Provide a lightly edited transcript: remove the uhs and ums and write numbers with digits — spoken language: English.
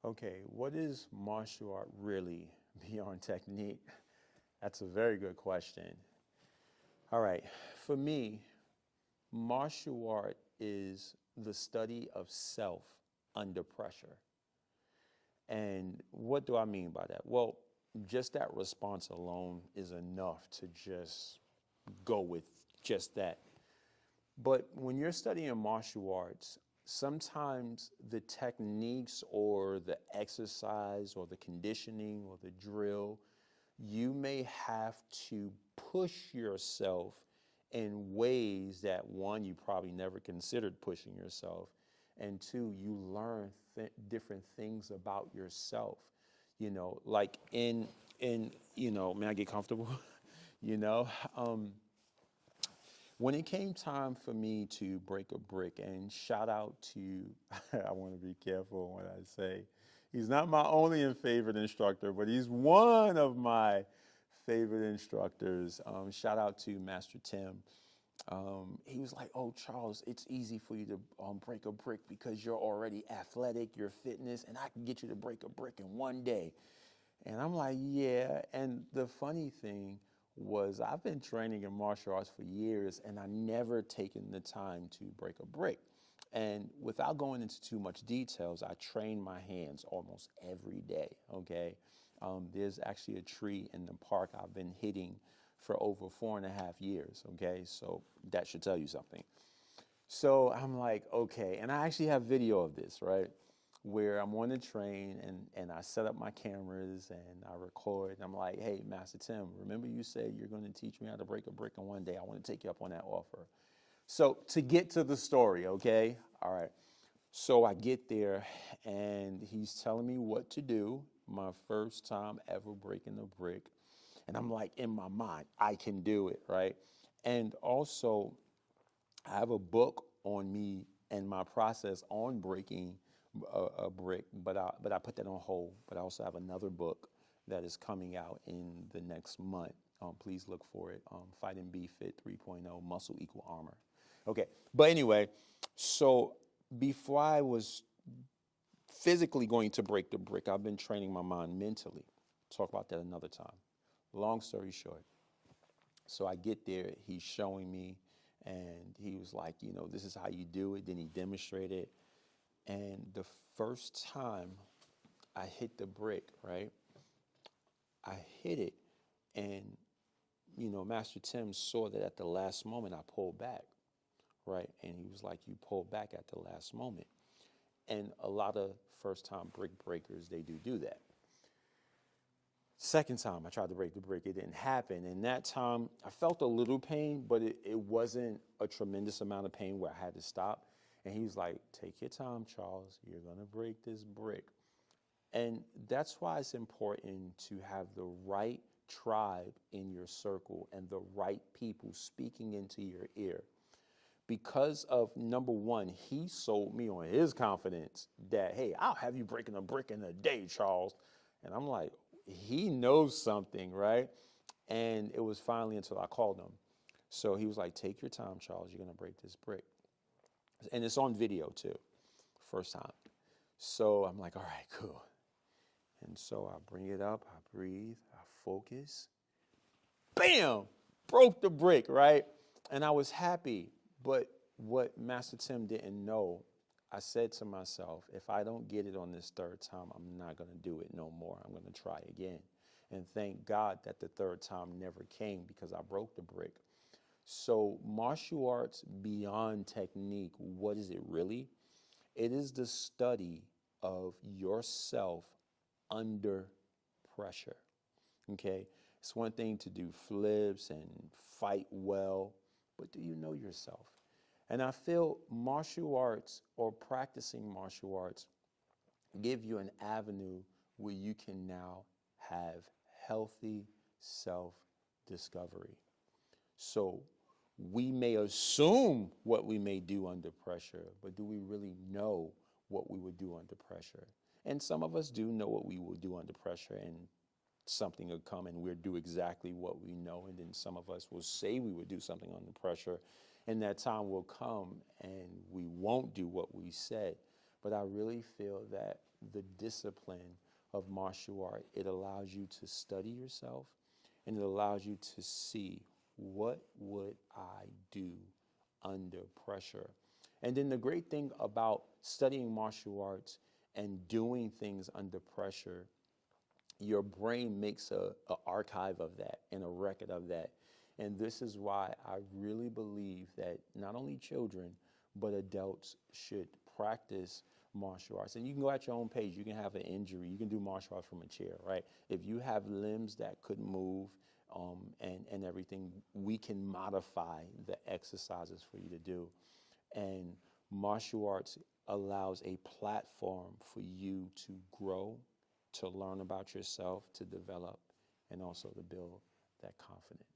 Okay, what is martial art really beyond technique? That's a very good question. All right, for me, martial art is the study of self under pressure. And what do I mean by that? Well, just that response alone is enough to just go with just that. But when you're studying martial arts, sometimes the techniques or the exercise or the conditioning or the drill, you may have to push yourself in ways that one, you probably never considered pushing yourself, and two, you learn different things about yourself. Like may I get comfortable? you know, um, when it came time for me to break a brick, and shout out to, I want to be careful when I say, he's not my only and favorite instructor, but he's one of my favorite instructors. Shout out to Master Tim. He was like, "Oh, Charles, it's easy for you to break a brick because you're already athletic, you're fitness, and I can get you to break a brick in one day." And I'm like, "Yeah." And the funny thing was, I've been training in martial arts for years, and I never taken the time to break a brick. And without going into too much details, I train my hands almost every day. Okay, there's actually a tree in the park I've been hitting for over 4.5 years. Okay, so that should tell you something. So I'm like, okay, and I actually have video of this, right? Where I'm on the train and I set up my cameras and I record. And I'm like, hey, Master Tim, remember you said you're going to teach me how to break a brick in one day. I want to take you up on that offer. So to get to the story, okay? All right. So I get there and he's telling me what to do. My first time ever breaking a brick. And I'm like, in my mind, I can do it, right? And also, I have a book on me and my process on breaking a brick, but I put that on hold. But I also have another book that is coming out in the next month. Please look for it. Fight and Be Fit 3.0, Muscle Equal Armor. Okay, but anyway, so before I was physically going to break the brick, I've been training my mind mentally. Talk about that another time. Long story short, so I get there, he's showing me, and he was like, this is how you do it. Then he demonstrated. And the first time I hit the brick, right, I hit it, and, Master Tim saw that at the last moment I pulled back, right? And he was like, you pulled back at the last moment. And a lot of first time brick breakers, they do that. Second time I tried to break the brick, it didn't happen. And that time I felt a little pain, but it wasn't a tremendous amount of pain where I had to stop. And he was like, take your time, Charles. You're going to break this brick. And that's why it's important to have the right tribe in your circle and the right people speaking into your ear. Because of number one, he sold me on his confidence that, hey, I'll have you breaking a brick in a day, Charles. And I'm like, he knows something, right? And it was finally until I called him. So he was like, take your time, Charles. You're going to break this brick. And it's on video too, first time. So I'm like, all right, cool. And so I bring it up, I breathe, I focus. Bam! Broke the brick, right? And I was happy. But what Master Tim didn't know, I said to myself, if I don't get it on this third time, I'm not going to do it no more. I'm going to try again. And thank God that the third time never came because I broke the brick. So martial arts beyond technique, what is it really? It is the study of yourself under pressure. Okay? It's one thing to do flips and fight well, but do you know yourself? And I feel martial arts or practicing martial arts give you an avenue where you can now have healthy self-discovery. So we may assume what we may do under pressure, but do we really know what we would do under pressure? And some of us do know what we will do under pressure, and something will come and we'll do exactly what we know. And then some of us will say we would do something under pressure, and that time will come and we won't do what we said. but I really feel that the discipline of martial art, it allows you to study yourself, and it allows you to see, what would I do under pressure? And then the great thing about studying martial arts and doing things under pressure, your brain makes a archive of that and a record of that. And this is why I really believe that not only children, but adults should practice martial arts. And you can go at your own pace. You can have an injury. You can do martial arts from a chair, right? If you have limbs that could move and everything, we can modify the exercises for you to do. And martial arts allows a platform for you to grow, to learn about yourself, to develop, and also to build that confidence.